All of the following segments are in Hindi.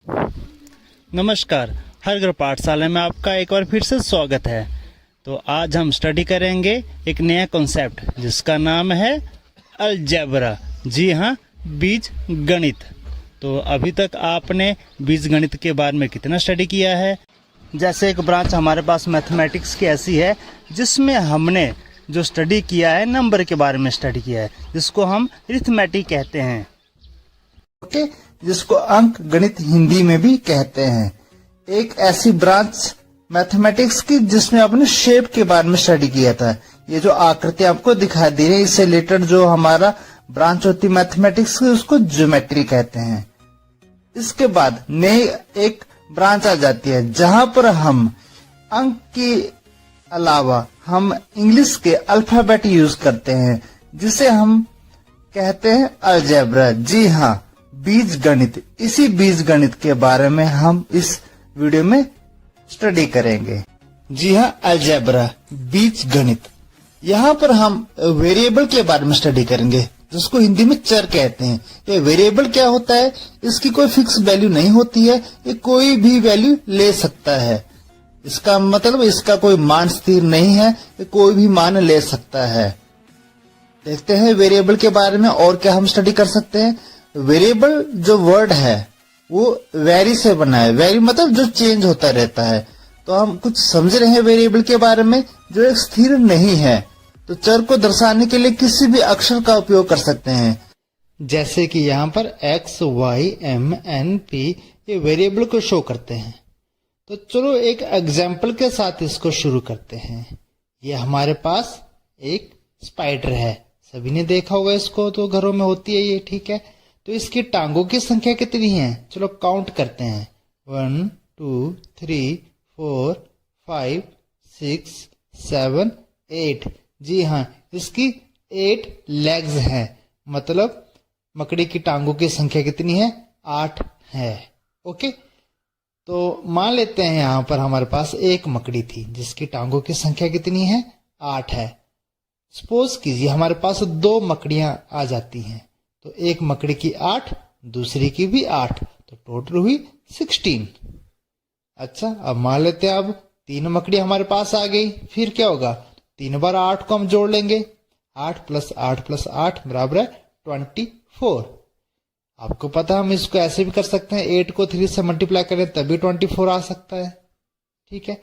नमस्कार, हर घर पाठशाला में आपका एक बार फिर से स्वागत है। तो आज हम स्टडी करेंगे एक नया कॉन्सेप्ट जिसका नाम है अलजेब्रा। जी हाँ, बीज गणित। तो अभी तक आपने बीज गणित के बारे में कितना स्टडी किया है? जैसे एक ब्रांच हमारे पास मैथमेटिक्स की ऐसी है जिसमें हमने जो स्टडी किया है नंबर के बारे में स्टडी किया है, जिसको हम अरिथमेटिक कहते हैं। ओके, जिसको अंक गणित हिंदी में भी कहते हैं। एक ऐसी ब्रांच मैथमेटिक्स की जिसमें आपने शेप के बारे में स्टडी किया था। ये जो आकृति आपको दिखाई दे रही है, इससे रिलेटेड जो हमारा ब्रांच होती है मैथमेटिक्स की, उसको ज्योमेट्री कहते हैं। इसके बाद नई एक ब्रांच आ जाती है जहां पर हम अंक के अलावा हम इंग्लिश के अल्फाबेट यूज करते हैं, जिसे हम कहते हैं अलजेब्रा। जी हाँ, बीज गणित। इसी बीज गणित के बारे में हम इस वीडियो में स्टडी करेंगे। जी हाँ, अलजेब्रा, बीज गणित। यहाँ पर हम वेरिएबल के बारे में स्टडी करेंगे, जिसको हिंदी में चर कहते हैं। ये वेरिएबल क्या होता है? इसकी कोई फिक्स वैल्यू नहीं होती है, ये कोई भी वैल्यू ले सकता है। इसका मतलब इसका कोई मान स्थिर नहीं है, ये कोई भी मान ले सकता है। देखते हैं वेरिएबल के बारे में और क्या हम स्टडी कर सकते हैं। वेरिएबल जो वर्ड है वो वेरी से बना है। वेरी मतलब जो चेंज होता रहता है। तो हम कुछ समझ रहे हैं वेरिएबल के बारे में, जो एक स्थिर नहीं है। तो चर को दर्शाने के लिए किसी भी अक्षर का उपयोग कर सकते हैं, जैसे कि यहाँ पर x, y, m, n, p ये वेरिएबल को शो करते हैं। तो चलो एक एग्जाम्पल के साथ इसको शुरू करते हैं। ये हमारे पास एक स्पाइडर है, सभी ने देखा होगा इसको, तो घरों में होती है ये, ठीक है। तो इसकी टांगों की संख्या कितनी है? चलो काउंट करते हैं। 1 2 3 4 5 6 7 8। जी हाँ, इसकी 8 लेग्स हैं। मतलब मकड़ी की टांगों की संख्या कितनी है? 8 है। ओके, तो मान लेते हैं यहाँ पर हमारे पास एक मकड़ी थी जिसकी टांगों की संख्या कितनी है? 8 है। सपोज कीजिए हमारे पास 2 मकड़ियां आ जाती हैं, तो एक मकड़ी की 8, दूसरी की भी 8, तो टोटल हुई 16। अच्छा, अब मान लेते हैं अब 3 मकड़ी हमारे पास आ गई, फिर क्या होगा? 3 बार 8 को हम जोड़ लेंगे। 8 + 8 + 8 बराबर है 24। आपको पता है हम इसको ऐसे भी कर सकते हैं, 8 को 3 से मल्टीप्लाई करें तभी 24 आ सकता है, ठीक है।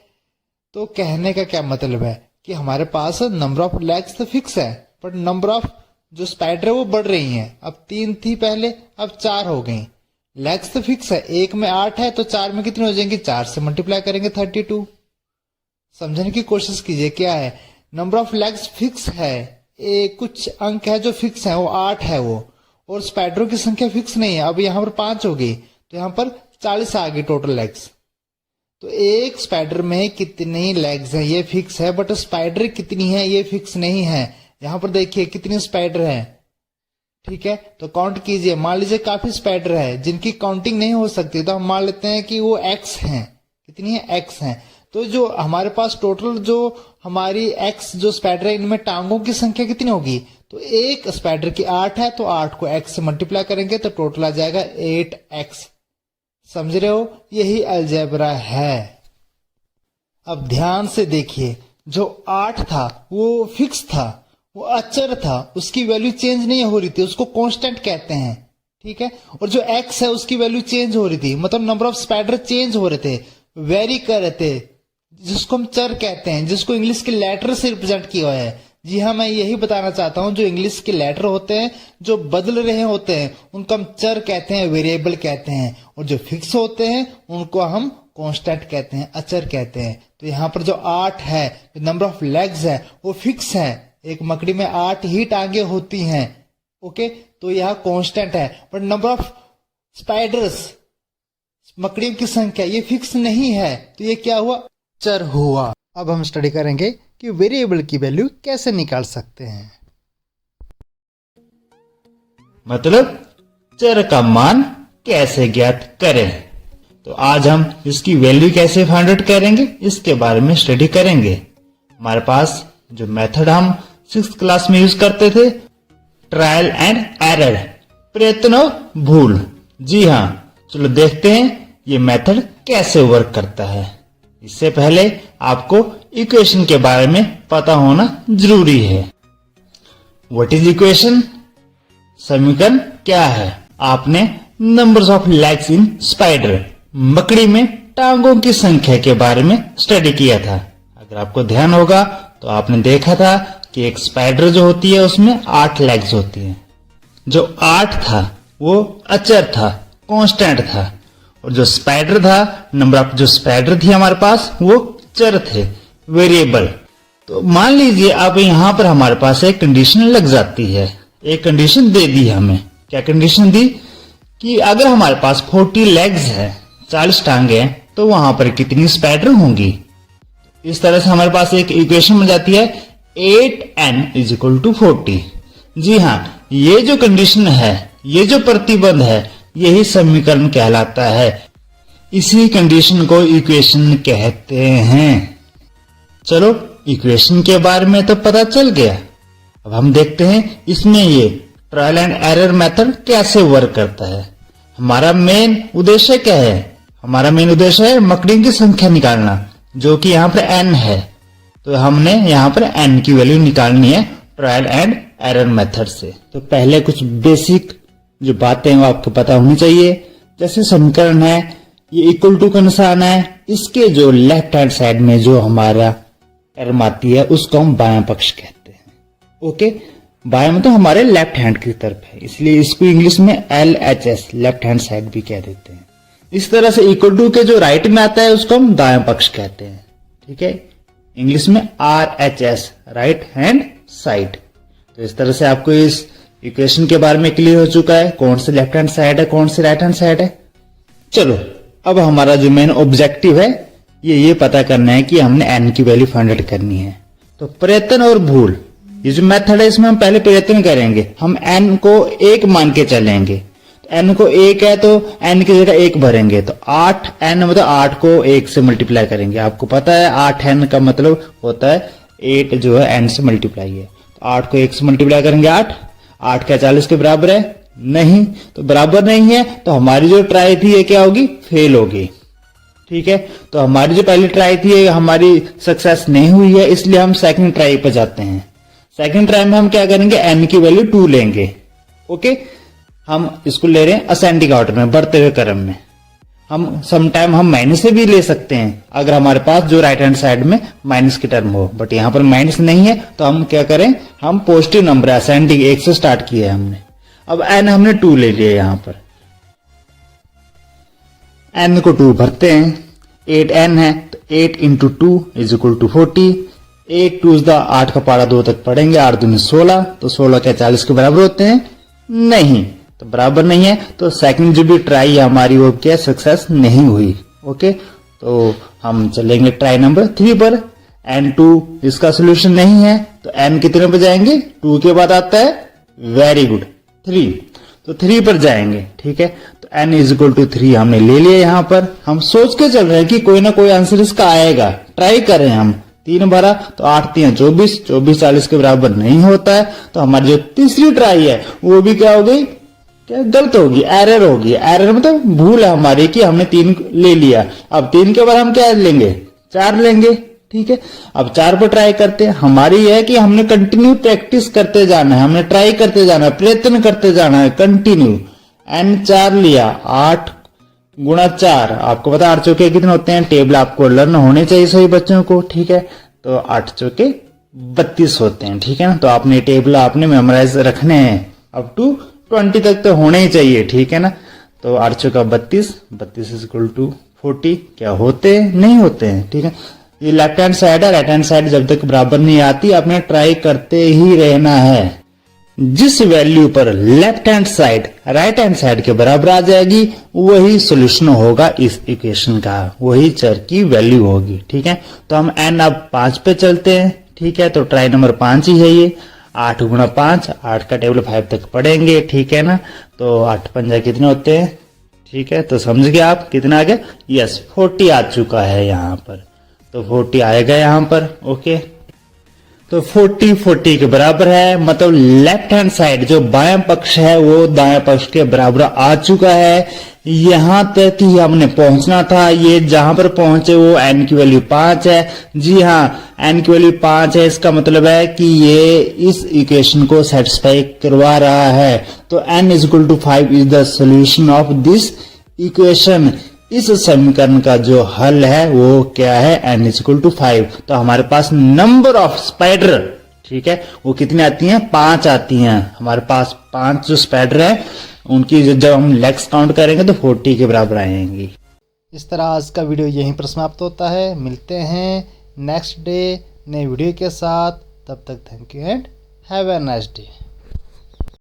तो कहने का क्या मतलब है कि हमारे पास नंबर ऑफ लेग्स तो फिक्स है, बट नंबर ऑफ जो स्पाइडर है वो बढ़ रही हैं। अब 3 थी पहले, अब 4 हो गई। लेग्स तो फिक्स है, एक में 8 है तो 4 में कितनी हो जाएंगी? 4 से मल्टीप्लाई करेंगे 32। समझने की कोशिश कीजिए, क्या है? नंबर ऑफ लेग्स फिक्स है, कुछ अंक है जो फिक्स है, वो 8 है वो, और स्पाइडरों की संख्या फिक्स नहीं है। अब यहाँ पर 5 हो गई, तो यहाँ पर 40 आ गई टोटल लेग्स। तो एक स्पाइडर में कितनी लेग्स हैं ये फिक्स है, बट स्पाइडर कितनी है ये फिक्स नहीं है। यहां पर देखिए कितनी स्पाइडर है, ठीक है। तो काउंट कीजिए, मान लीजिए काफी स्पाइडर है जिनकी काउंटिंग नहीं हो सकती, तो हम मान लेते हैं कि वो x हैं। कितनी है? x हैं। तो जो हमारे पास टोटल जो हमारी x जो स्पाइडर है, इनमें टांगों की संख्या कितनी होगी? तो एक स्पाइडर की 8 है, तो 8 को x से मल्टीप्लाई करेंगे तो टोटल आ जाएगा 8x। समझ रहे हो? यही अलजेब्रा है। अब ध्यान से देखिए, जो 8 था वो फिक्स था, वो अचर था, उसकी वैल्यू चेंज नहीं हो रही थी, उसको कांस्टेंट कहते हैं, ठीक है। और जो x है उसकी वैल्यू चेंज हो रही थी, मतलब नंबर ऑफ स्पाइडर चेंज हो रहे थे, वेरी कर रहे थे, जिसको हम चर कहते हैं, जिसको इंग्लिश के लेटर से रिप्रेजेंट किया हुआ है। जी हाँ, मैं यही बताना चाहता हूं, जो इंग्लिश के लेटर होते हैं जो बदल रहे होते हैं उनको हम चर कहते हैं, वेरिएबल कहते हैं, और जो फिक्स होते हैं उनको हम कांस्टेंट कहते हैं, अचर कहते हैं। तो यहाँ पर जो 8 है, नंबर ऑफ लेग्स है, वो फिक्स है। एक मकड़ी में 8 ही टांगे होती हैं, ओके, तो यह कांस्टेंट है। बट नंबर ऑफ स्पाइडर्स, मकड़ियों की संख्या, ये फिक्स नहीं है, तो ये क्या हुआ? चर हुआ। अब हम स्टडी करेंगे कि वेरिएबल की वैल्यू कैसे निकाल सकते हैं, मतलब चर का मान कैसे ज्ञात करें। तो आज हम इसकी वैल्यू कैसे फाइंड आउट करेंगे इसके बारे में स्टडी करेंगे। हमारे पास जो मेथड हम 6th क्लास में यूज करते थे, ट्रायल एंड एरर, प्रयत्न और भूल। जी हाँ, चलो देखते हैं ये मेथड कैसे वर्क करता है। इससे पहले आपको इक्वेशन के बारे में पता होना जरूरी है। What is equation? समीकरण क्या है? आपने numbers of legs in spider, मकड़ी में टांगों की संख्या के बारे में स्टडी किया था। अगर आपको ध्यान होगा तो आपने देखा था कि एक स्पाइडर जो होती है उसमें 8 लेग्स होती हैं। जो 8 था वो अचर था, कांस्टेंट था, और जो स्पाइडर था, नंबर ऑफ जो स्पाइडर थी हमारे पास वो चर थे, वेरिएबल। तो मान लीजिए अब यहाँ पर हमारे पास एक कंडीशन लग जाती है। एक कंडीशन दे दी हमें। क्या कंडीशन दी? कि अगर हमारे पास 40 लेग्स है, 40 टांगे हैं, तो वहां पर कितनी स्पाइडर होंगी। इस तरह से हमारे पास एक इक्वेशन मिल जाती है 8n = 40। जी हाँ, ये जो कंडीशन है, ये जो प्रतिबंध है, यही समीकरण कहलाता है। इसी कंडीशन को इक्वेशन कहते हैं। चलो, इक्वेशन के बारे में तो पता चल गया। अब हम देखते हैं इसमें ये ट्रायल एंड एरर मेथड कैसे वर्क करता है। हमारा मेन उद्देश्य क्या है? हमारा मेन उद्देश्य है मकड़ियों की संख्या निकालना, जो कि यहाँ पर n है। तो हमने यहाँ पर n की वैल्यू निकालनी है ट्रायल एंड एरर मेथड से। तो पहले कुछ बेसिक जो बातें हैं वो आपको पता होनी चाहिए। जैसे समीकरण है, ये इक्वल टू का निशान है, इसके जो लेफ्ट हैंड साइड में जो हमारा टर्म आती है उसको हम बायां पक्ष कहते हैं। ओके, बायां में तो हमारे लेफ्ट हैंड की तरफ है, इसलिए इसको इंग्लिश में LHS लेफ्ट हैंड साइड भी कह देते हैं। इस तरह से इक्वल टू के जो राइट में आता है उसको हम दायां पक्ष कहते हैं। ठीक है, इंग्लिश में RHS राइट हैंड साइड। तो इस तरह से आपको इस इक्वेशन के बारे में क्लियर हो चुका है, कौन से लेफ्ट हैंड साइड है, कौन से राइट हैंड साइड है। चलो, अब हमारा जो मेन ऑब्जेक्टिव है ये पता करना है कि हमने n की वैल्यू फाइंड आउट करनी है। तो प्रयत्न और भूल, ये जो मेथड है इसमें हम पहले प्रयत्न करेंगे। हम n को 1 मान के चलेंगे। तो n को 1 है तो n की जगह 1 भरेंगे। तो 8n मतलब 8 को 1 से मल्टीप्लाई करेंगे। आपको पता है 8n का मतलब होता है 8 जो है n से मल्टीप्लाई है। तो 8 को 1 से मल्टीप्लाई करेंगे 8 क्या 40 के बराबर है? नहीं। तो बराबर नहीं है तो हमारी जो ट्राई थी ये क्या होगी? फेल होगी। ठीक है, तो हमारी जो पहली ट्राई थी ये हमारी सक्सेस नहीं हुई है, इसलिए हम सेकंड ट्राई पे जाते हैं। सेकंड ट्राई में हम क्या करेंगे? n की वैल्यू 2 लेंगे। ओके, हम इसको ले रहे हैं असेंडिंग ऑर्डर में, बढ़ते हुए क्रम में। हम समटाइम हम माइनस से भी ले सकते हैं अगर हमारे पास जो राइट हैंड साइड में माइनस की टर्म हो, बट यहाँ पर माइनस नहीं है तो हम क्या करें? हम पॉजिटिव नंबर असेंडिंग 1 से स्टार्ट किया है हमने। अब n हमने 2 ले लिया यहाँ पर। n को 2 भरते हैं, 8n है तो 8 × 2 = 40। 8 2 8 का पारा 2 तक पढ़ेंगे, 8 दूनी 16, तो 16 क्या 40 के बराबर होते हैं? नहीं, तो बराबर नहीं है। तो सेकंड जो भी ट्राई है हमारी वो क्या सक्सेस नहीं हुई। ओके, तो हम चलेंगे ट्राई नंबर 3 पर। n2 इसका सोल्यूशन नहीं है तो n कितने पे जाएंगे? 2 के बाद आता है वेरी गुड 3, तो 3 पर जाएंगे। ठीक है, तो n = 3 हमने ले लिया। यहाँ पर हम सोच के चल रहे हैं कि कोई ना कोई आंसर इसका आएगा, ट्राई करें हम। 3 भरा तो 8 3 24, 24 40 के बराबर नहीं होता है। तो हमारी जो तीसरी ट्राई है वो भी क्या हो गई? क्या गलत होगी? एरर होगी। एरर मतलब भूल है हमारी कि हमने 3 ले लिया। अब 3 के बाद हम क्या लेंगे? 4 लेंगे। ठीक है, अब 4 पर ट्राई करते हैं। हमारी यह है कि हमने कंटिन्यू प्रैक्टिस करते जाना है, हमने ट्राई करते जाना है, प्रयत्न करते जाना है कंटिन्यू। n 4 लिया, 8 × 4, आपको पता 8 चौके कितने होते हैं? टेबल आपको लर्न होने चाहिए सभी बच्चों को। ठीक है, तो 8 चौके 32 होते हैं। ठीक है ना, तो आपने टेबल आपने मेमोराइज रखने हैं, अप टू 20 तक तो होने ही चाहिए। ठीक है ना, तो 8 चौका 32, 32 = 40 क्या होते हैं? नहीं होते हैं। ठीक है, ये लेफ्ट हैंड साइड है, राइट हैंड साइड जब तक बराबर नहीं आती आपने ट्राई करते ही रहना है। जिस वैल्यू पर left hand side right hand side के बराबर आ जाएगी वही सोल्यूशन होगा इस इक्वेशन का, वही चर की वैल्यू होगी। ठीक है, तो हम n अब 5 पे चलते हैं। ठीक है, तो ट्राई नंबर 5 ही है ये। 8 × 5, 8 का टेबल 5 तक पढ़ेंगे। ठीक है ना, तो 8 पंजा कितने होते हैं? ठीक है, तो समझ गए आप कितना आ गया? यस, 40 आ चुका है यहाँ पर, तो 40 आएगा यहाँ पर। ओके, तो 40 40 के बराबर है, मतलब लेफ्ट हैंड साइड जो बायां पक्ष है वो दाएं पक्ष के बराबर आ चुका है। यहां तक ही हमने पहुंचना था, ये जहां पर पहुंचे वो n की वैल्यू 5 है। जी हाँ, n की वैल्यू 5 है, इसका मतलब है कि ये इस इक्वेशन को सेटिस्फाई करवा रहा है। तो n is equal to 5 is the solution of this equation. इस समीकरण का जो हल है वो क्या है, n इज इक्वल टू 5। तो हमारे पास नंबर ऑफ स्पाइडर, ठीक है, वो कितनी आती हैं, 5 आती हैं। हमारे पास 5 जो स्पाइडर है उनकी जब हम लेग्स काउंट करेंगे तो 40 के बराबर आएंगी। इस तरह आज का वीडियो यहीं पर समाप्त होता है। मिलते हैं नेक्स्ट डे नए वीडियो के साथ। तब तक thank you and have a nice day.